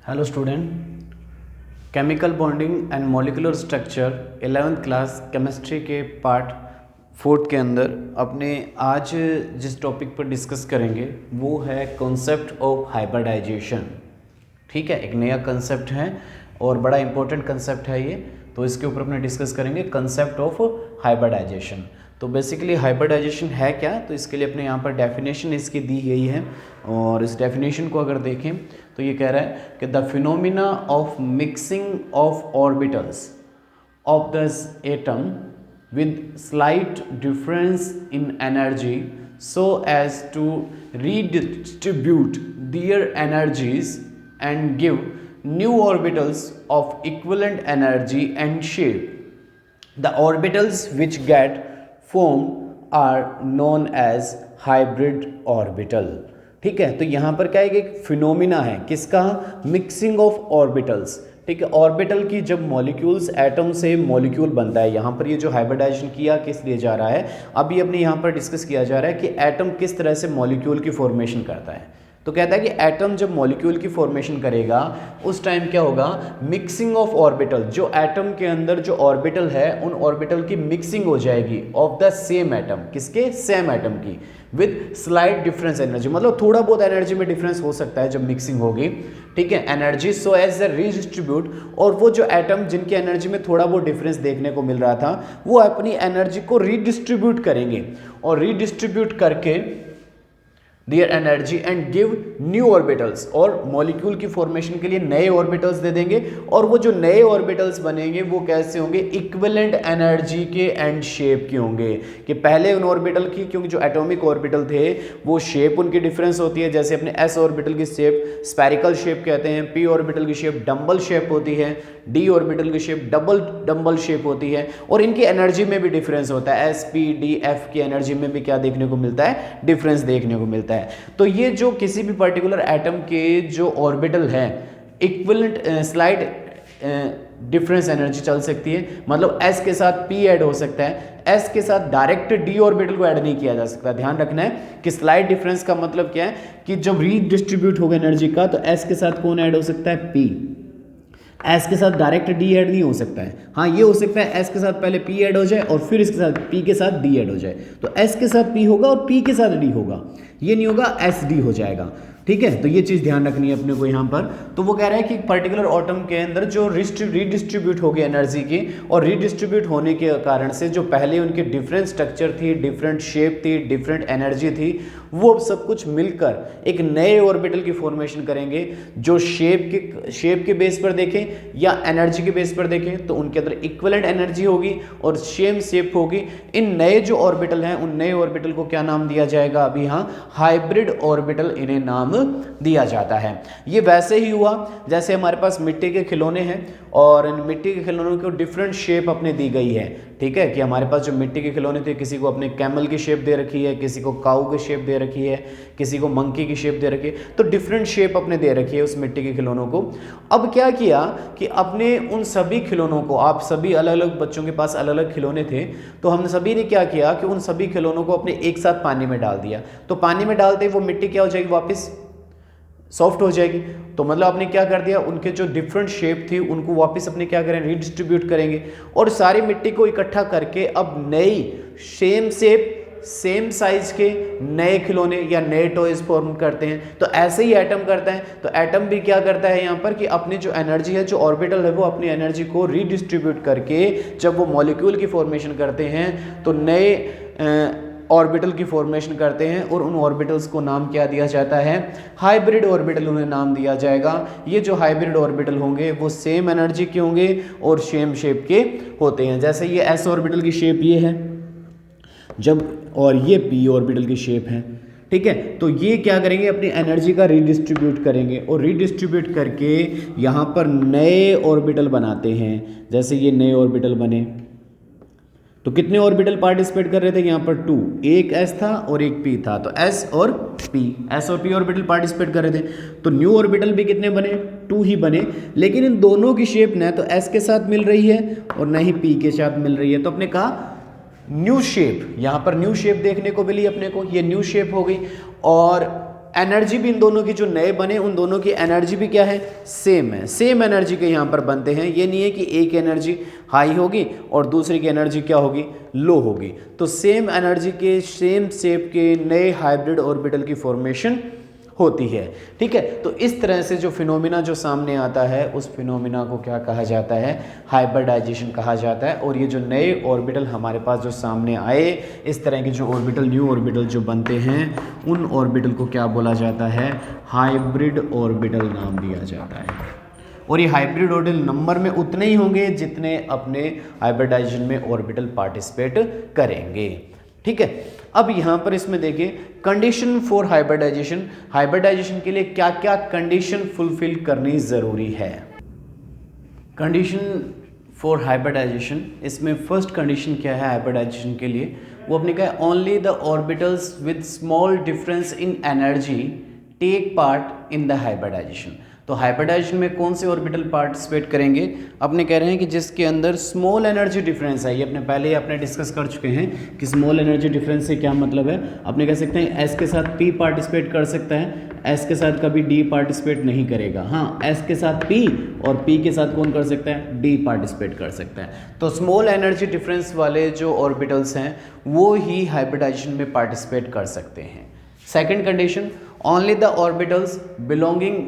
Hello student, chemical bonding and molecular structure 11th class chemistry के part 4 के अंदर अपने आज जिस टॉपिक पर डिस्कस करेंगे वो है कॉन्सेप्ट ऑफ हाइब्रिडाइजेशन। ठीक है, एक नया कंसेप्ट है और बड़ा इंपॉर्टेंट कंसेप्ट है ये, तो इसके ऊपर अपने डिस्कस करेंगे कंसेप्ट ऑफ हाइब्रिडाइजेशन। तो बेसिकली हाइब्रिडाइजेशन है क्या, तो इसके लिए अपने यहाँ पर डेफिनेशन इसकी दी गई है और इस डेफिनेशन को अगर देखें तो ये कह रहा है कि the phenomena of mixing of orbitals of the atom with slight difference in energy so as to redistribute their energies and give new orbitals of equivalent energy and shape. The orbitals which get formed are known as hybrid orbital. ठीक है, तो यहाँ पर क्या है कि एक phenomena है किसका, मिक्सिंग ऑफ ऑर्बिटल्स। ठीक है, ऑर्बिटल की जब मॉलिक्यूल्स एटम से मॉलिक्यूल बनता है, यहाँ पर ये जो हाइब्रिडाइजेशन किया किस लिए जा रहा है, अभी अपने यहाँ पर डिस्कस किया जा रहा है कि एटम किस तरह से मॉलिक्यूल की फॉर्मेशन करता है। तो कहता है कि एटम जब मॉलिक्यूल की फॉर्मेशन करेगा उस टाइम क्या होगा, मिक्सिंग ऑफ ऑर्बिटल, जो एटम के अंदर जो ऑर्बिटल है उन ऑर्बिटल की मिक्सिंग हो जाएगी ऑफ द सेम एटम, किसके, सेम एटम की, विद स्लाइट डिफरेंस एनर्जी, मतलब थोड़ा बहुत एनर्जी में डिफरेंस हो सकता है जब मिक्सिंग होगी। ठीक है, energy so as the redistribute, और वो जो एटम जिनकी एनर्जी में थोड़ा बहुत डिफरेंस देखने को मिल रहा था वो अपनी एनर्जी को रीडिस्ट्रीब्यूट करेंगे और रीडिस्ट्रीब्यूट करके their energy and give new orbitals, और मॉलिक्यूल की फॉर्मेशन के लिए नए ऑर्बिटल्स दे देंगे। और वो जो नए ऑर्बिटल्स बनेंगे वो कैसे होंगे, इक्विवेलेंट एनर्जी के एंड शेप के होंगे। कि पहले उन ऑर्बिटल की, क्योंकि जो एटॉमिक ऑर्बिटल थे वो शेप उनकी डिफरेंस होती है, जैसे अपने एस ऑर्बिटल की शेप स्फेरिकल शेप कहते हैं, पी ऑर्बिटल की शेप डम्बल शेप होती है, डी ऑर्बिटल की शेप डम्बल शेप होती है, और इनकी एनर्जी में भी डिफरेंस होता है। एस पी डी एफ की एनर्जी में भी क्या देखने को मिलता है, डिफरेंस देखने को मिलता है। तो ये जो किसी भी पर्टिकुलर एटम के जो ऑर्बिटल है इक्विवेलेंट स्लाइट डिफरेंस एनर्जी चल सकती है, मतलब s के साथ p ऐड हो सकता है, s के साथ डायरेक्ट d ऑर्बिटल को ऐड नहीं किया जा सकता। ध्यान रखना है कि स्लाइड डिफरेंस का मतलब क्या है कि जब रीडिस्ट्रीब्यूट होगा एनर्जी का तो s के साथ कौन ऐड हो सकता है, p। एस के साथ डायरेक्ट डी ऐड नहीं हो सकता है। हाँ, ये हो सकता है एस के साथ पहले पी ऐड हो जाए और फिर इसके साथ पी के साथ डी ऐड हो जाए, तो एस के साथ पी होगा और पी के साथ डी होगा, ये नहीं होगा एस डी हो जाएगा। ठीक है, तो ये चीज़ ध्यान रखनी है अपने को यहाँ पर। तो वो कह रहा है कि पर्टिकुलर एटम के अंदर जो रीडिस्ट्रीब्यूट होगी एनर्जी की, और रीडिस्ट्रीब्यूट होने के कारण से जो पहले उनकी डिफरेंट स्ट्रक्चर थी, डिफरेंट शेप थी, डिफरेंट एनर्जी थी, वो सब कुछ मिलकर एक नए ऑर्बिटल की फॉर्मेशन करेंगे जो शेप के बेस पर देखें या एनर्जी के बेस पर देखें तो उनके अंदर इक्विवेलेंट एनर्जी होगी और सेम शेप होगी। इन नए जो ऑर्बिटल हैं उन नए ऑर्बिटल को क्या नाम दिया जाएगा, अभी यहाँ हाइब्रिड ऑर्बिटल इन्हें नाम दिया जाता है। ये वैसे ही हुआ जैसे हमारे पास मिट्टी के खिलौने हैं और इन मिट्टी के खिलौनों को डिफरेंट शेप अपने दी गई है। ठीक है, कि हमारे पास जो मिट्टी के खिलौने थे, किसी को अपने कैमल की शेप दे रखी है, किसी को काऊ की शेप दे रखी है, किसी को मंकी की शेप दे रखी है, तो डिफरेंट शेप अपने दे रखी है उस मिट्टी के खिलौनों को। अब क्या किया कि अपने उन सभी खिलौनों को, आप सभी अलग अलग बच्चों के पास अलग अलग खिलौने थे, तो हमने सभी ने क्या किया कि उन सभी खिलौनों को अपने एक साथ पानी में डाल दिया। तो पानी में डालते ही वो मिट्टी क्या हो जाएगी, वापस सॉफ्ट हो जाएगी। तो मतलब आपने क्या कर दिया, उनके जो डिफरेंट शेप थी उनको वापस अपने क्या करें, रीडिस्ट्रीब्यूट करेंगे और सारी मिट्टी को इकट्ठा करके अब नई सेम शेप सेम साइज के नए खिलौने या नए टॉयज फॉर्म करते हैं। तो ऐसे ही एटम करता है। तो एटम भी क्या करता है यहाँ पर कि अपनी जो एनर्जी है, जो ऑर्बिटल है, वो अपनी एनर्जी को रीडिस्ट्रीब्यूट करके जब वो मॉलिक्यूल की फॉर्मेशन करते हैं तो नए ऑर्बिटल की फॉर्मेशन करते हैं और उन ऑर्बिटल्स को नाम क्या दिया जाता है, हाइब्रिड ऑर्बिटल उन्हें नाम दिया जाएगा। ये जो हाइब्रिड ऑर्बिटल होंगे वो सेम एनर्जी के होंगे और सेम शेप के होते हैं। जैसे ये एस ऑर्बिटल की शेप ये है जब, और ये पी ऑर्बिटल की शेप है। ठीक है, तो ये क्या करेंगे, अपनी एनर्जी का रीडिस्ट्रीब्यूट करेंगे और रीडिस्ट्रीब्यूट करके यहाँ पर नए ऑर्बिटल बनाते हैं। जैसे ये नए ऑर्बिटल बने तो कितने ऑर्बिटल पार्टिसिपेट कर रहे थे, यहाँ पर 2, एक एस था और एक पी था, तो एस और पी ऑर्बिटल पार्टिसिपेट कर रहे थे। तो न्यू ऑर्बिटल भी कितने बने, 2 ही बने, लेकिन इन दोनों की शेप न तो एस के साथ मिल रही है और न ही पी के साथ मिल रही है। तो अपने कहा न्यू शेप, यहाँ पर न्यू शेप देखने को मिली अपने को, ये न्यू शेप हो गई। और एनर्जी भी इन दोनों की जो नए बने उन दोनों की एनर्जी भी क्या है, सेम है, सेम एनर्जी के यहाँ पर बनते हैं। ये नहीं है कि एक एनर्जी हाई होगी और दूसरी की एनर्जी क्या होगी, लो होगी। तो सेम एनर्जी के सेम शेप के नए हाइब्रिड ऑर्बिटल की फॉर्मेशन होती है। ठीक है, तो इस तरह से जो फिनोमिना जो सामने आता है उस फिनोमिना को क्या कहा जाता है, हाइब्रिडाइजेशन कहा जाता है। और ये जो नए ऑर्बिटल हमारे पास जो सामने आए, इस तरह के जो ऑर्बिटल, न्यू ऑर्बिटल जो बनते हैं, उन ऑर्बिटल को क्या बोला जाता है, हाइब्रिड ऑर्बिटल नाम दिया जाता है। और ये हाइब्रिड ऑर्बिटल नंबर में उतने ही होंगे जितने अपने हाइब्रिडाइजेशन में ऑर्बिटल पार्टिसिपेट करेंगे। ठीक है, अब यहाँ पर इसमें देखिए कंडीशन फॉर हाइब्रिडाइजेशन, हाइब्रिडाइजेशन के लिए क्या क्या कंडीशन फुलफिल करनी ज़रूरी है। कंडीशन फॉर हाइब्रिडाइजेशन, इसमें फर्स्ट कंडीशन क्या है हाइब्रिडाइजेशन के लिए, वो अपने कहा only the orbitals with small difference in energy take part in the hybridization. तो हाइब्रिडाइजेशन में कौन से ऑर्बिटल पार्टिसिपेट करेंगे, अपने कह रहे हैं कि जिसके अंदर स्मॉल एनर्जी डिफरेंस है। ये अपने पहले ही अपने डिस्कस कर चुके हैं कि स्मॉल एनर्जी डिफरेंस से क्या मतलब है। अपने कह सकते हैं एस के साथ पी पार्टिसिपेट कर सकता है, एस के साथ कभी डी पार्टिसिपेट नहीं करेगा। हाँ, एस के साथ पी और पी के साथ कौन कर सकता है, डी पार्टिसिपेट कर सकता है। तो स्मॉल एनर्जी डिफरेंस वाले जो ऑर्बिटल्स हैं वो ही हाइब्रिडाइजेशन में पार्टिसिपेट कर सकते हैं। Second condition, only the orbitals belonging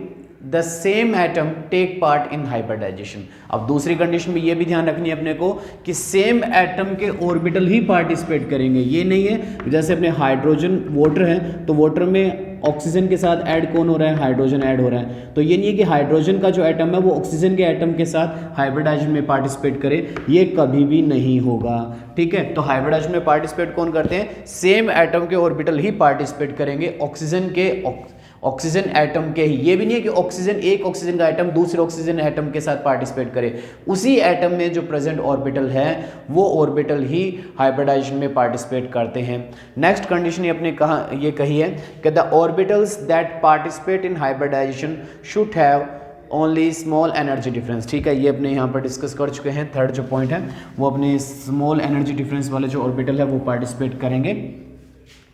the same atom take part in hybridization. अब दूसरी कंडीशन में ये भी ध्यान रखनी है अपने को कि सेम एटम के ऑर्बिटल ही पार्टिसिपेट करेंगे। ये नहीं है जैसे अपने हाइड्रोजन वाटर है तो वाटर में ऑक्सीजन के साथ ऐड कौन हो रहा है, हाइड्रोजन ऐड हो रहा है। तो ये नहीं है कि हाइड्रोजन का जो एटम है वो ऑक्सीजन के एटम के साथ हाइब्रिडाइजेशन में पार्टिसिपेट करे, ये कभी भी नहीं होगा। ठीक है, तो हाइब्रिडाइजेशन में पार्टिसिपेट कौन करते हैं, सेम एटम के ऑर्बिटल ही पार्टिसिपेट करेंगे, ऑक्सीजन एटम के ही। ये भी नहीं है कि एक ऑक्सीजन का एटम दूसरे ऑक्सीजन एटम के साथ पार्टिसिपेट करे, उसी एटम में जो प्रेजेंट ऑर्बिटल है वो ऑर्बिटल ही हाइब्रिडाइजेशन में पार्टिसिपेट करते हैं। नेक्स्ट कंडीशन अपने ये कही है कि the orbitals that participate in hybridization should have only small energy difference. ठीक है, ये अपने यहाँ पर डिस्कस कर चुके हैं। थर्ड जो पॉइंट है वो अपने स्मॉल एनर्जी डिफरेंस वाले जो ऑर्बिटल है वो पार्टिसिपेट करेंगे।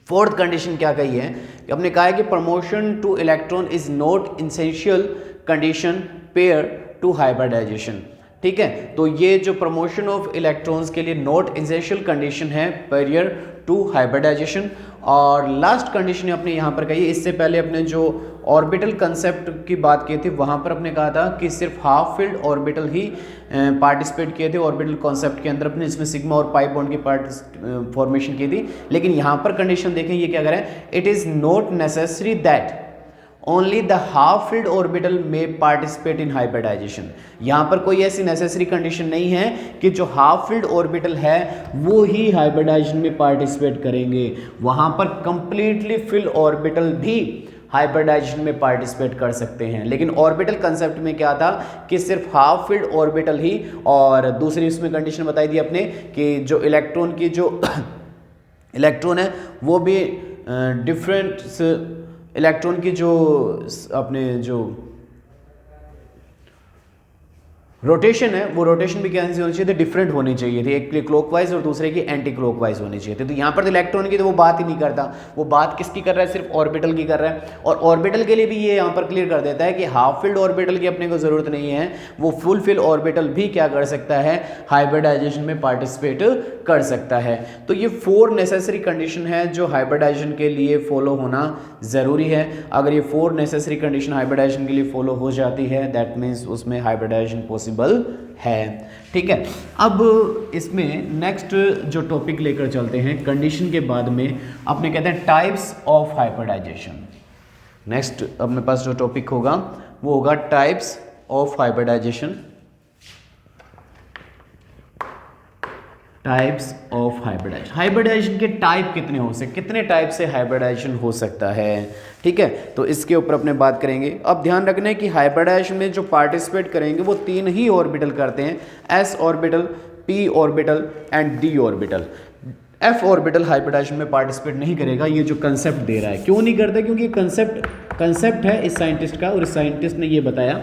फोर्थ कंडीशन क्या कही है कि हमने कहा है कि promotion to electron is not essential condition pair to hybridization. ठीक है, तो ये जो प्रमोशन ऑफ इलेक्ट्रॉन्स के लिए नॉट एसेंशियल कंडीशन है पेरियर टू हाइब्रिडाइजेशन। और लास्ट कंडीशन अपने यहाँ पर कही, इससे पहले अपने जो ऑर्बिटल कंसेप्ट की बात की थी वहाँ पर अपने कहा था कि सिर्फ हाफ फील्ड ऑर्बिटल ही पार्टिसिपेट किए थे ऑर्बिटल कॉन्सेप्ट के अंदर, अपने इसमें सिग्मा और पाई बॉन्ड की फॉर्मेशन की थी। लेकिन यहाँ पर कंडीशन देखें ये क्या करें, it is not necessary that only the half filled orbital में पार्टिसिपेट इन हाइब्रिडाइजेशन। यहाँ पर कोई ऐसी नेसेसरी कंडीशन नहीं है कि जो हाफ फील्ड ऑर्बिटल है वो ही हाइब्रिडाइजेशन में पार्टिसिपेट करेंगे, वहाँ पर कंप्लीटली फिल ऑर्बिटल भी हाइब्रिडाइजेशन में पार्टिसिपेट कर सकते हैं। लेकिन ऑर्बिटल कंसेप्ट में क्या था कि सिर्फ हाफ फील्ड ऑर्बिटल ही, और दूसरी इसमें कंडीशन बताई थी अपने कि जो इलेक्ट्रॉन की जो इलेक्ट्रॉन है वो भी डिफरेंट इलेक्ट्रॉन की जो अपने जो रोटेशन है वो रोटेशन भी कैसी होनी चाहिए थी, डिफरेंट होनी चाहिए थी, एक क्लॉकवाइज और दूसरे की एंटी क्लॉकवाइज होनी चाहिए थी। तो यहाँ पर तो इलेक्ट्रॉन की तो वो बात ही नहीं करता, वो बात किसकी कर रहा है, सिर्फ ऑर्बिटल की कर रहा है। और ऑर्बिटल के लिए भी ये यहाँ पर क्लियर कर देता है कि हाफ फील्ड ऑर्बिटल की अपने को जरूरत नहीं है, वो फुल फील्ड ऑर्बिटल भी क्या कर सकता है, हाइब्रिडाइजेशन में पार्टिसिपेट कर सकता है। तो ये 4 नेसेसरी कंडीशन है जो हाइब्रिडाइजेशन के लिए फॉलो होना ज़रूरी है। अगर ये 4 नेसेसरी कंडीशन हाइब्रिडाइजेशन के लिए फॉलो हो जाती है दैट मीन्स उसमें हाइब्रिडाइजेशन पॉसिबल है। ठीक है, अब इसमें नेक्स्ट जो टॉपिक लेकर चलते हैं कंडीशन के बाद में अपने कहते हैं टाइप्स ऑफ हाइब्रिडाइजेशन। नेक्स्ट अपने पास जो टॉपिक होगा वो होगा types of hybridization. Types of hybridization, hybridization के टाइप कितने हो सकते, कितने टाइप से हाइब्रिडाइजेशन हो सकता है। ठीक है, तो इसके ऊपर अपने बात करेंगे। अब ध्यान रखना है कि हाइब्रिडाइजेशन में जो पार्टिसिपेट करेंगे वो 3 ही ऑर्बिटल करते हैं, s orbital, p orbital and d orbital. f orbital hybridization में पार्टिसिपेट नहीं करेगा, ये जो कंसेप्ट दे रहा है। क्यों नहीं करता, क्योंकि कंसेप्ट है इस साइंटिस्ट का, और इस साइंटिस्ट ने ये बताया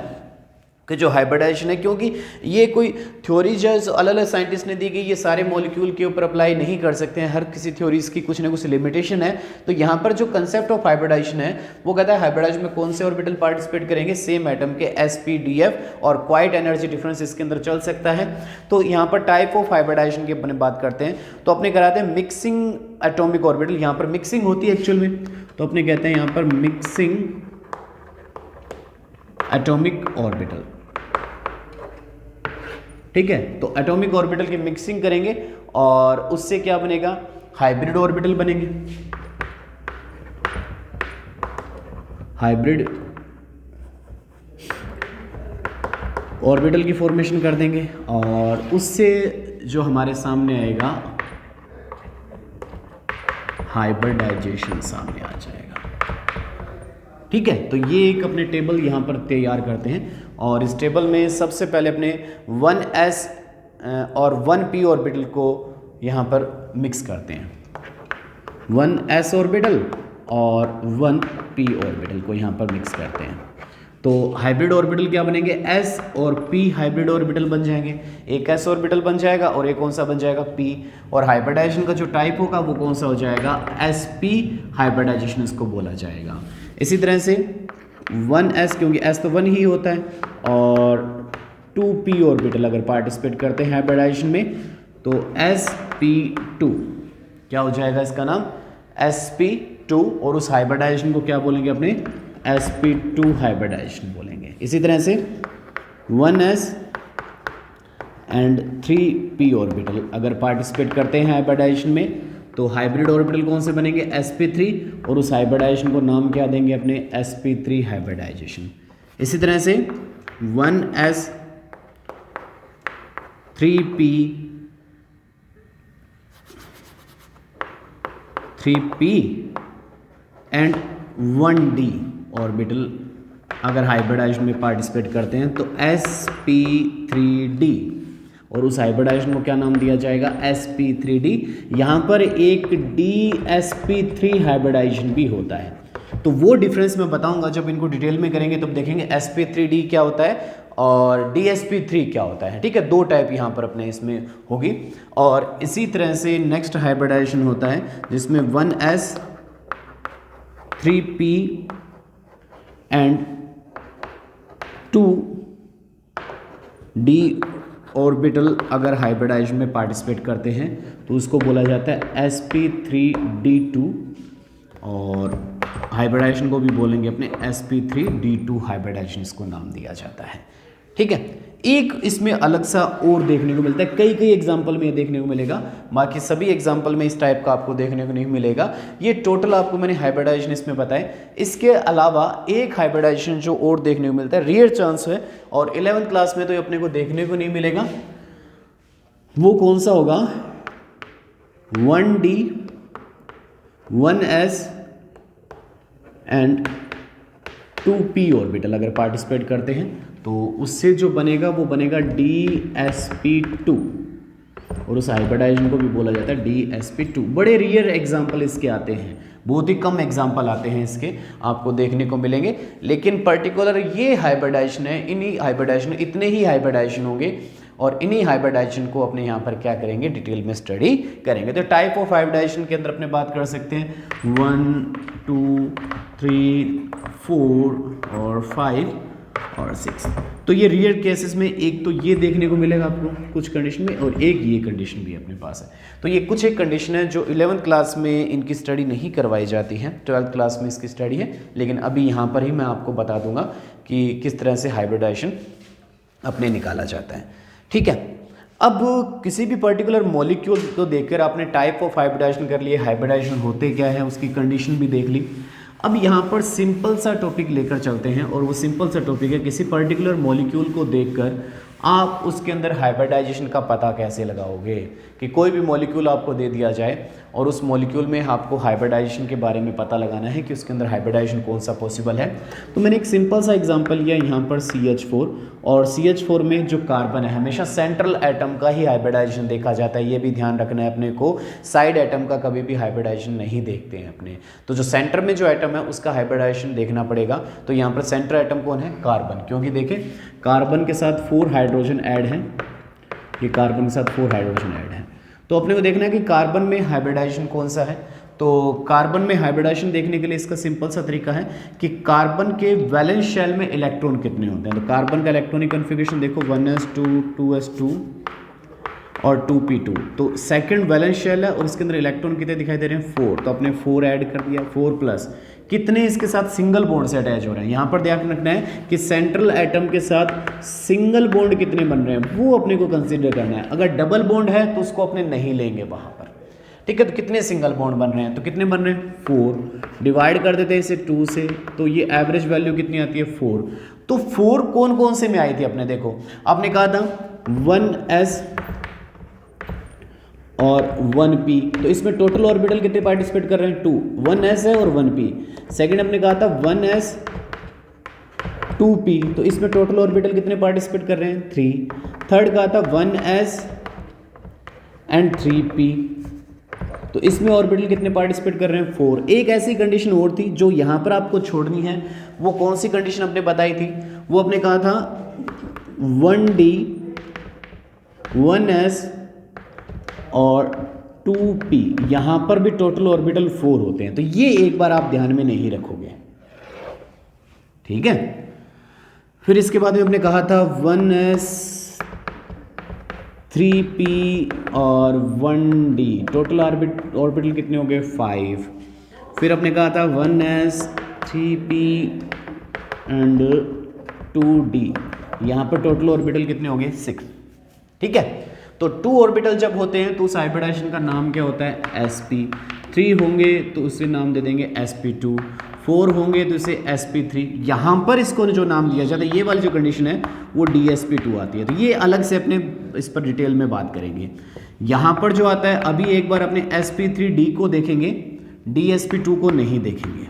कि जो हाइब्रिडाइजेशन है, क्योंकि ये कोई थ्योरी जो अलग अलग साइंटिस्ट ने दी गई, ये सारे मॉलिक्यूल के ऊपर अप्लाई नहीं कर सकते हैं, हर किसी थ्योरीज की कुछ ना कुछ लिमिटेशन है। तो यहाँ पर जो कंसेप्ट ऑफ हाइब्रिडाइजेशन है वो कहता है हाइब्रिडाइजेशन में कौन से ऑर्बिटल पार्टिसिपेट करेंगे, सेम एटम के sp-df, और क्वाइट एनर्जी डिफरेंस इसके अंदर चल सकता है। तो यहाँ पर टाइप ऑफ हाइब्रिडाइजेशन की अपने बात करते हैं, तो अपने कराते हैं मिक्सिंग एटॉमिक ऑर्बिटल। यहाँ पर मिक्सिंग होती है एक्चुअल में, तो अपने कहते हैं यहाँ पर मिक्सिंग एटॉमिक ऑर्बिटल। ठीक है, तो एटॉमिक ऑर्बिटल की मिक्सिंग करेंगे और उससे क्या बनेगा, हाइब्रिड ऑर्बिटल बनेंगे। हाइब्रिड ऑर्बिटल की फॉर्मेशन कर देंगे और उससे जो हमारे सामने आएगा हाइब्रिडाइजेशन सामने आ जाएगा। ठीक है, तो ये एक अपने टेबल यहाँ पर तैयार करते हैं और इस टेबल में सबसे पहले अपने 1s और 1p ऑर्बिटल को यहाँ पर मिक्स करते हैं। 1s ऑर्बिटल और 1p ऑर्बिटल को यहाँ पर मिक्स करते हैं। तो हाइब्रिड ऑर्बिटल क्या बनेंगे, s और p हाइब्रिड ऑर्बिटल बन जाएंगे। एक s ऑर्बिटल बन जाएगा और एक कौन सा बन जाएगा, p। और हाइब्रिडाइजेशन का जो टाइप होगा वो कौन सा हो जाएगा, sp हाइब्रिडाइजेशन इसको बोला जाएगा। इसी तरह से 1s, क्योंकि s तो 1 ही होता है, और 2p ऑर्बिटल अगर पार्टिसिपेट करते हैं हाइब्रिडाइजेशन में तो sp2 क्या हो जाएगा, इसका नाम sp2, और उस हाइब्रिडाइजेशन को क्या बोलेंगे अपने, sp2 हाइब्रिडाइजेशन बोलेंगे। इसी तरह से 1s एंड 3p ऑर्बिटल अगर पार्टिसिपेट करते हैं हाइब्रिडाइजेशन में तो हाइब्रिड ऑर्बिटल कौन से बनेंगे, sp3, और उस हाइब्रिडाइजेशन को नाम क्या देंगे अपने, sp3 हाइब्रिडाइजेशन। इसी तरह से 1s 3p and 1d orbital अगर हाइब्रिडाइजेशन में पार्टिसिपेट करते हैं तो sp3d, और उस हाइब्रिडाइजेशन को क्या नाम दिया जाएगा, sp3d। यहाँ पर एक dsp3 हाइब्रिडाइजेशन भी होता है, तो वो डिफरेंस मैं बताऊंगा जब इनको डिटेल में करेंगे तब देखेंगे sp3d क्या होता है और dsp3 क्या होता है। ठीक है, दो टाइप यहाँ पर अपने इसमें होगी। और इसी तरह से नेक्स्ट हाइब्रिडाइजेशन होता है जिसमें 1s 3p and 2d orbital अगर हाइब्रिडाइजेशन में पार्टिसिपेट करते हैं तो उसको बोला जाता है sp3d2, और हाइब्रिडाइजेशन को भी बोलेंगे अपने sp3d2 हाइब्रिडाइजेशन इसको नाम दिया जाता है। ठीक है, एक इसमें अलग सा और देखने को मिलता है, कई एग्जाम्पल में ये देखने को मिलेगा, बाकी सभी एग्जाम्पल में इस टाइप का आपको देखने को नहीं मिलेगा। ये टोटल आपको मैंने हाइब्रिडाइजेशन इसमें बताए। इसके अलावा एक हाइब्रिडाइजेशन जो और देखने को मिलता है, रेयर चांस है और 11th क्लास में तो ये अपने को देखने को नहीं मिलेगा, वो कौन सा होगा, 1d 1s and 2p orbital अगर पार्टिसिपेट करते हैं तो उससे जो बनेगा वो बनेगा dsp2, और उस हाइब्रिडाइजेशन को भी बोला जाता है dsp2। बड़े रेयर एग्जाम्पल इसके आते हैं, बहुत ही कम एग्जाम्पल आते हैं इसके आपको देखने को मिलेंगे, लेकिन पर्टिकुलर ये हाइब्रिडाइजेशन है, इन्हीं हाइब्रिडाइजेशन इतने ही हाइब्रिडाइजेशन होंगे और इन्हीं हाइब्रिडाइजेशन को अपने यहाँ पर क्या करेंगे, डिटेल में स्टडी करेंगे। तो टाइप ऑफ हाइब्रिडाइजेशन के अंदर अपने बात कर सकते हैं 1 2 3 4 और 5 और 6। तो ये रियल केसेस में एक तो ये देखने को मिलेगा आपको कुछ कंडीशन में, और एक ये कंडीशन भी अपने पास है। तो ये कुछ एक कंडीशन है जो 11th क्लास में इनकी स्टडी नहीं करवाई जाती है, 12th क्लास में इसकी स्टडी है, लेकिन अभी यहाँ पर ही मैं आपको बता दूंगा कि किस तरह से हाइब्रिडाइजेशन अपने निकाला जाता है। ठीक है, अब किसी भी पर्टिकुलर मॉलिक्यूल को देखकर आपने टाइप ऑफ हाइब्रिडाइजेशन कर लिए, हाइब्रिडाइजेशन होते क्या है उसकी कंडीशन भी देख ली। अब यहाँ पर सिंपल सा टॉपिक लेकर चलते हैं, और वो सिंपल सा टॉपिक है किसी पर्टिकुलर मॉलिक्यूल को देखकर आप उसके अंदर हाइब्रिडाइजेशन का पता कैसे लगाओगे कि कोई भी मॉलिक्यूल आपको दे दिया जाए और उस मॉलिक्यूल में आपको हाइब्रिडाइजेशन के बारे में पता लगाना है कि उसके अंदर हाइब्रिडाइजेशन कौन सा पॉसिबल है। तो मैंने एक सिंपल सा एग्जांपल लिया यहाँ पर CH4, और CH4 में जो कार्बन है हमेशा सेंट्रल एटम का ही हाइब्रिडाइजेशन देखा जाता है। ये भी ध्यान रखना है अपने को, साइड एटम का कभी भी हाइब्रिडाइजेशन नहीं देखते हैं अपने। तो जो सेंटर में जो एटम है उसका हाइब्रिडाइजेशन देखना पड़ेगा। तो यहाँ पर सेंटर एटम कौन है? कार्बन, क्योंकि देखें कार्बन के साथ 4 हाइड्रोजन ऐड हैं, ये कार्बन के साथ 4 हाइड्रोजन ऐड हैं। तो अपने को देखना है कि कार्बन में हाइब्रिडाइजेशन कौन सा है। तो कार्बन में हाइब्रिडाइजेशन देखने के लिए इसका सिंपल सा तरीका है कि कार्बन के वैलेंस शेल में इलेक्ट्रॉन कितने होते हैं। तो कार्बन का इलेक्ट्रॉनिक कन्फिगरेशन देखो 1s2 2s2 और 2p2। तो सेकंड वैलेंस शेल है और इसके अंदर इलेक्ट्रॉन कितने दिखाई दे रहे हैं? 4। तो अपने 4 ऐड कर दिया, 4 प्लस कितने इसके साथ सिंगल बॉन्ड से अटैच हो रहे हैं। यहाँ पर ध्यान रखना है कि सेंट्रल एटम के साथ सिंगल बॉन्ड कितने बन रहे हैं वो अपने को कंसीडर करना है। अगर डबल बॉन्ड है तो उसको अपने नहीं लेंगे वहाँ पर, ठीक है। तो कितने सिंगल बॉन्ड बन रहे हैं? तो कितने बन रहे हैं? 4। डिवाइड कर देते हैं इसे 2 से, तो ये एवरेज वैल्यू कितनी आती है? 4। तो 4 कौन कौन से में आई थी? अपने देखो, आपने कहा था 1s और 1p, तो इसमें टोटल ऑर्बिटल कितने पार्टिसिपेट कर रहे हैं? 2। 1s है और 1p। सेकंड हमने कहा था 1s 2p, तो इसमें टोटल ऑर्बिटल कितने पार्टिसिपेट कर रहे हैं? 3। थर्ड कहा था 1s एंड 3p, तो इसमें ऑर्बिटल कितने पार्टिसिपेट कर रहे हैं? 4। एक ऐसी कंडीशन और थी जो यहाँ पर आपको छोड़नी है। वो कौन सी कंडीशन आपने बताई थी? वो आपने कहा था 1d 1s और 2p, यहाँ पर भी टोटल ऑर्बिटल 4 होते हैं। तो ये एक बार आप ध्यान में नहीं रखोगे, ठीक है। फिर इसके बाद में हमने कहा था 1s 3p और 1d, टोटल ऑर्बिटल कितने हो गए? 5। फिर हमने कहा था 1s 3p एंड 2d, यहाँ पर टोटल ऑर्बिटल कितने हो गए? 6, ठीक है। तो 2 ऑर्बिटल जब होते हैं तो उस हाइब्रिडाइजेशन का नाम क्या होता है? sp। 3 होंगे तो उसे नाम दे देंगे sp2। 4 होंगे तो इसे sp3। यहाँ पर इसको जो नाम दिया जाता है, ये वाली जो कंडीशन है वो dsp2 आती है। तो ये अलग से अपने इस पर डिटेल में बात करेंगे। यहाँ पर जो आता है, अभी एक बार अपने sp3d को देखेंगे, dsp2 को नहीं देखेंगे,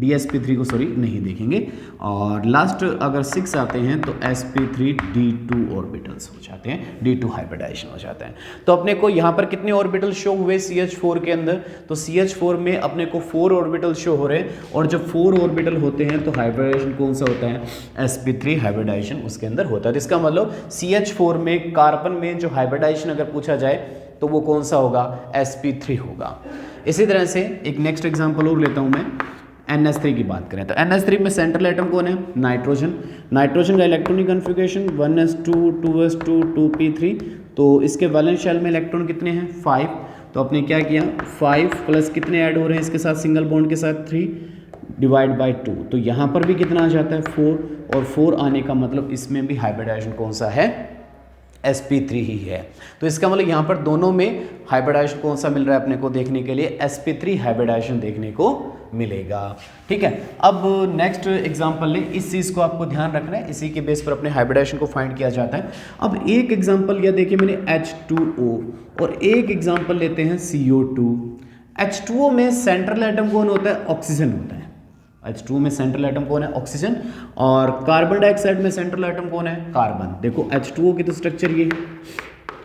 dsp3 को सॉरी नहीं देखेंगे। और लास्ट अगर 6 आते हैं तो sp3 d2 ऑर्बिटल्स हो जाते हैं, d2 हाइब्रिडाइजेशन हो जाता है। तो अपने को यहाँ पर कितने ऑर्बिटल शो हुए CH4 के अंदर? तो CH4 में अपने को 4 ऑर्बिटल शो हो रहे हैं, और जब 4 ऑर्बिटल होते हैं तो हाइब्रिडाइजेशन कौन सा होता है? sp3 हाइब्रिडाइजेशन उसके अंदर होता है। तो इसका मतलब CH4 में कार्बन में जो हाइब्रिडाइजेशन अगर पूछा जाए तो वो कौन सा होगा? sp3 होगा। इसी तरह से एक नेक्स्ट एग्जाम्पल और लेता हूँ मैं, NH3 की बात करें तो NH3 में सेंट्रल एटम कौन है? नाइट्रोजन। नाइट्रोजन का electronic configuration 1s2 2s2 2p3, तो इसके वैलेंस शेल में इलेक्ट्रॉन कितने हैं? 5। तो आपने क्या किया? 5 प्लस कितने ऐड हो रहे हैं इसके साथ सिंगल बॉन्ड के साथ? 3 डिवाइड बाई 2, तो यहाँ पर भी कितना आ जाता है? 4। और 4 आने का मतलब इसमें भी हाइब्रिडाइजेशन कौन सा है? sp3 ही है। तो इसका मतलब यहाँ पर दोनों में हाइब्रिडाइजेशन कौन सा मिल रहा है अपने को देखने के लिए? sp3 हाइब्रिडाइजेशन देखने को मिलेगा, ठीक है। अब नेक्स्ट एग्जांपल ले, इस चीज़ को आपको ध्यान रखना है, इसी के बेस पर अपने हाइब्रिडाइजेशन को फाइंड किया जाता है। अब एक एग्जांपल लिया, देखिए मैंने H2O, और एक एग्जांपल लेते हैं CO2। H2O में सेंट्रल एटम कौन होता है? ऑक्सीजन होता है। H2 में सेंट्रल एटम कौन है? ऑक्सीजन। और कार्बन डाइऑक्साइड में सेंट्रल एटम कौन है? कार्बन। देखो H2O की तो स्ट्रक्चर ये है,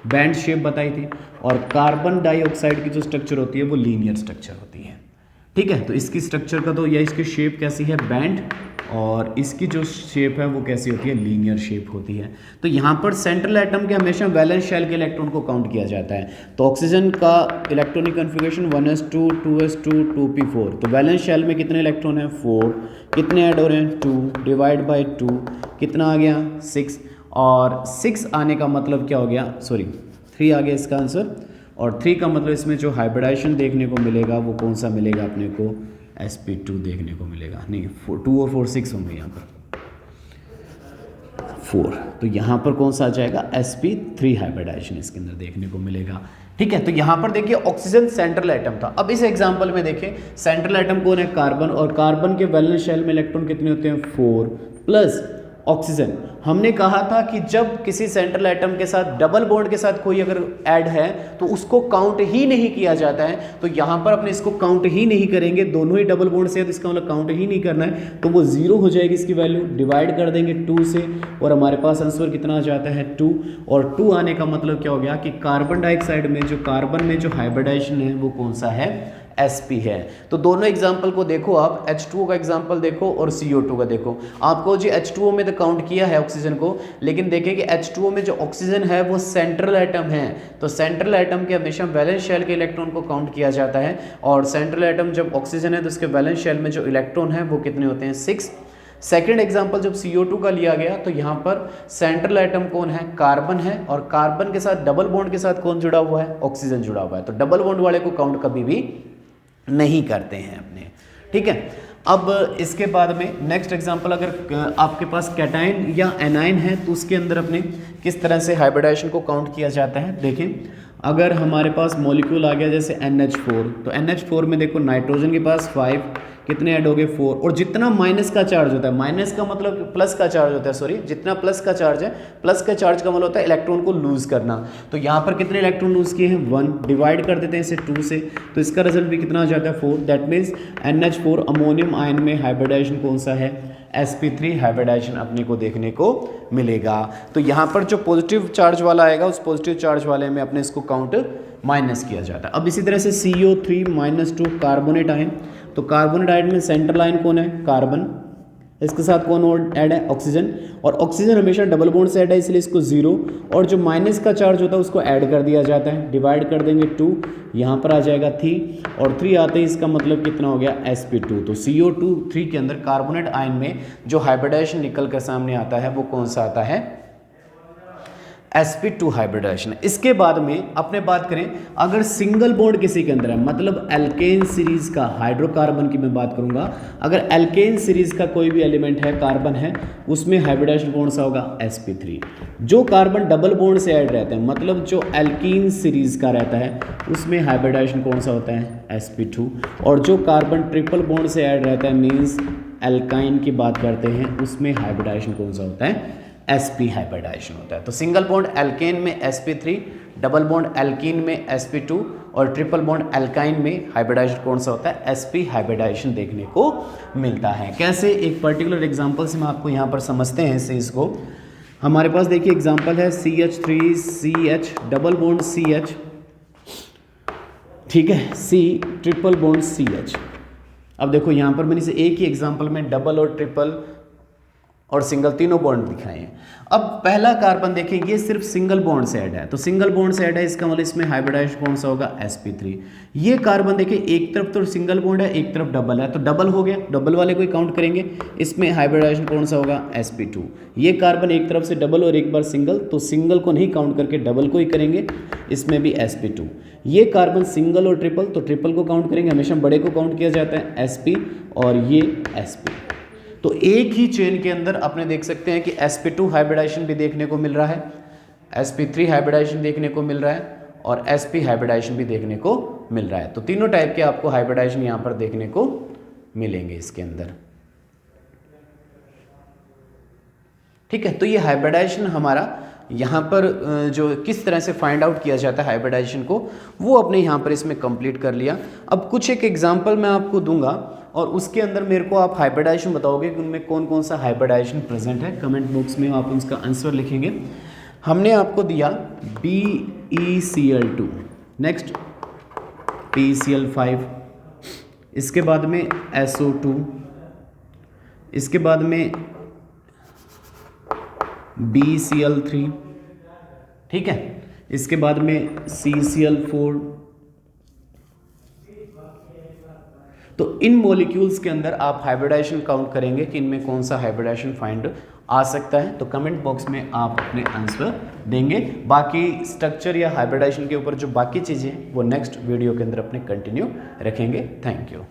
बैंड शेप बताई थी, और कार्बन डाइऑक्साइड की जो स्ट्रक्चर होती है वो लीनियर स्ट्रक्चर होती है, ठीक है। तो इसकी स्ट्रक्चर का तो, या इसकी शेप कैसी है? बैंड, और इसकी जो शेप है वो कैसी होती है? लीनियर शेप होती है। तो यहाँ पर सेंट्रल एटम के हमेशा वैलेंस शेल के इलेक्ट्रॉन को काउंट किया जाता है। तो ऑक्सीजन का electronic configuration 1s2 2s2 2p4, तो वैलेंस शेल में कितने इलेक्ट्रॉन हैं? 4। कितने ऐड हो रहे हैं? 2 डिवाइड बाई 2, कितना आ गया? 6। और 6 आने का मतलब क्या हो गया? सॉरी 3 आ गया इसका आंसर। और 3 का मतलब इसमें जो हाइब्रिडाइजेशन देखने को मिलेगा वो कौन सा मिलेगा अपने को? sp2 देखने को मिलेगा। नहीं, 2 और 4 6 होंगे यहाँ पर 4, तो यहाँ पर कौन सा आ जाएगा? sp3 हाइब्रिडाइजेशन इसके अंदर देखने को मिलेगा, ठीक है। तो यहाँ पर देखिए ऑक्सीजन सेंट्रल एटम था। अब इस एग्जांपल में देखें सेंट्रल एटम कौन है? कार्बन। और कार्बन के वैलेंस शेल में इलेक्ट्रॉन कितने होते हैं? 4 प्लस ऑक्सीजन। हमने कहा था कि जब किसी सेंट्रल एटम के साथ डबल बॉन्ड के साथ कोई अगर ऐड है तो उसको काउंट ही नहीं किया जाता है, तो यहाँ पर अपने इसको काउंट ही नहीं करेंगे, दोनों ही डबल बॉन्ड से है तो इसका मतलब काउंट ही नहीं करना है, तो वो 0 हो जाएगी इसकी वैल्यू, डिवाइड कर देंगे 2 से और हमारे पास आंसर कितना आ जाता है 2। और 2 आने का मतलब क्या हो गया कि कार्बन डाइऑक्साइड में जो कार्बन में जो हाइब्रिडाइजेशन है वो कौन सा है, sp है। तो दोनों एग्जाम्पल को देखो आप, H2O का एग्जाम्पल देखो और CO2 का देखो। आपको जी H2O में तो काउंट किया है ऑक्सीजन को, लेकिन देखें कि H2O में जो ऑक्सीजन है वो सेंट्रल एटम है, तो सेंट्रल एटम के हमेशा वैलेंस शेल के इलेक्ट्रॉन को काउंट किया जाता है, और सेंट्रल एटम जब ऑक्सीजन है तो उसके वैलेंस शेल में जो इलेक्ट्रॉन है वो कितने होते हैं, 6। सेकेंड एग्जाम्पल जब CO2 का लिया गया तो यहाँ पर सेंट्रल एटम कौन है, कार्बन है, और कार्बन के साथ डबल बॉन्ड के साथ कौन जुड़ा हुआ है, ऑक्सीजन जुड़ा हुआ है, तो डबल बॉन्ड वाले को काउंट कभी भी नहीं करते हैं अपने, ठीक है। अब इसके बाद में नेक्स्ट एग्जांपल, अगर आपके पास कैटाइन या एनाइन है तो उसके अंदर अपने किस तरह से हाइब्रिडाइजेशन को काउंट किया जाता है। देखें, अगर हमारे पास मॉलिक्यूल आ गया जैसे NH4, तो NH4 में देखो नाइट्रोजन के पास 5, कितने ऐड हो गए 4, और जितना माइनस का चार्ज होता है, माइनस का मतलब प्लस का चार्ज होता है, सॉरी, जितना प्लस का चार्ज है, प्लस का चार्ज का मतलब होता है इलेक्ट्रॉन को लूज करना, तो यहाँ पर कितने इलेक्ट्रॉन लूज किए हैं 1, डिवाइड कर देते हैं इसे 2 से, तो इसका रिजल्ट भी कितना आ जाता है 4। That means NH4 ammonium ion में हाइब्रिडाइजेशन कौन सा है, sp3 हाइब्रिडाइजेशन अपने को देखने को मिलेगा। तो यहाँ पर जो पॉजिटिव चार्ज वाला आएगा उस पॉजिटिव चार्ज वाले में अपने इसको काउंट माइनस किया जाता है। अब इसी तरह से CO3-2 कार्बोनेट आयन, तो कार्बोनेट आयन में सेंट्रल आयन कौन है, कार्बन, इसके साथ कौन और ऐड है, ऑक्सीजन, और ऑक्सीजन हमेशा डबल बॉन्ड से ऐड है इसलिए इसको 0, और जो माइनस का चार्ज होता है उसको ऐड कर दिया जाता है, डिवाइड कर देंगे 2, यहाँ पर आ जाएगा 3, और 3 आते ही इसका मतलब कितना हो गया sp2। तो CO2 3 के अंदर कार्बोनेट आयन में जो हाइब्रिडाइजेशन निकल कर सामने आता है वो कौन सा आता है, sp2 हाइब्रिडाइजेशन। इसके बाद में अपने बात करें, अगर सिंगल बॉन्ड किसी के अंदर है, मतलब एल्केन सीरीज का, हाइड्रोकार्बन की मैं बात करूंगा, अगर एल्केन सीरीज का कोई भी एलिमेंट है, कार्बन है, उसमें हाइब्रिडाइजेशन कौन सा होगा, sp3। जो कार्बन डबल बॉन्ड से ऐड रहते हैं, मतलब जो एल्कीन सीरीज का रहता है, उसमें हाइब्रिडाइजेशन कौन सा होता है, sp2, और जो कार्बन ट्रिपल बॉन्ड से ऐड रहता है, मीन्स एल्काइन की बात करते हैं, उसमें हाइब्रिडाइजेशन कौन सा होता है, sp हाइब्रिडाइजेशन होता है। तो सिंगल बॉन्ड एल्केन में sp3, डबल बॉन्ड एल्कीन में sp2, और ट्रिपल बॉन्ड एल्काइन में हाइब्रिडाइजेशन कौन सा होता है, sp हाइब्रिडाइजेशन देखने को मिलता है। कैसे, एक पर्टिकुलर एग्जांपल से मैं आपको यहाँ पर समझते हैं इस चीज़ को। हमारे पास देखिए एग्जांपल है CH3CH डबल बॉन्ड CH, ठीक है, C ट्रिपल बॉन्ड CH। अब देखो यहाँ पर मैंने इसे एक ही एग्जांपल में डबल और ट्रिपल और सिंगल तीनों बॉन्ड दिखाए हैं। अब पहला कार्बन देखें, ये सिर्फ सिंगल बॉन्ड से ऐड है, तो सिंगल बॉन्ड से ऐड है, इसका मतलब इसमें हाइब्रिडाइजेशन कौन सा होगा, sp3। ये कार्बन देखें, एक तरफ तो सिंगल बॉन्ड है, एक तरफ डबल है, तो डबल हो गया, डबल वाले को ही काउंट करेंगे, इसमें हाइब्रिडाइजेशन कौन सा होगा, sp2। ये कार्बन एक तरफ से डबल और एक बार सिंगल, तो सिंगल को नहीं काउंट करके डबल को ही करेंगे, इसमें भी sp2। ये कार्बन सिंगल और ट्रिपल, तो ट्रिपल को काउंट करेंगे, हमेशा बड़े को काउंट किया जाता है, sp, और ये sp। तो एक ही चेन के अंदर अपने देख सकते हैं कि sp2 हाइब्रिडाइजेशन भी देखने को मिल रहा है, sp3 हाइब्रिडाइजेशन देखने को मिल रहा है, और sp हाइब्रिडाइजेशन भी देखने को मिल रहा है। तो तीनों टाइप के आपको हाइब्रिडाइजेशन यहाँ पर देखने को मिलेंगे इसके अंदर, ठीक है। तो ये हाइब्रिडाइजेशन हमारा यहाँ पर जो किस तरह से फाइंड आउट किया जाता है हाइब्रिडाइजेशन को, वो अपने यहाँ पर इसमें कंप्लीट कर लिया। अब कुछ एक एग्जांपल मैं आपको दूंगा और उसके अंदर मेरे को आप हाइब्रिडाइजेशन बताओगे कि उनमें कौन कौन सा हाइब्रिडाइजेशन प्रेजेंट है। कमेंट बॉक्स में आप उसका आंसर लिखेंगे। हमने आपको दिया BeCl2, नेक्स्ट PeCl5, इसके बाद में SO2, इसके बाद में BeCl3, ठीक है, इसके बाद में CCl4। तो इन मॉलिक्यूल्स के अंदर आप हाइब्रिडाइजेशन काउंट करेंगे कि इनमें कौन सा हाइब्रिडाइजेशन फाइंड आ सकता है, तो कमेंट बॉक्स में आप अपने आंसर देंगे। बाकी स्ट्रक्चर या हाइब्रिडाइजेशन के ऊपर जो बाकी चीज़ें हैं वो नेक्स्ट वीडियो के अंदर अपने कंटिन्यू रखेंगे। Thank you.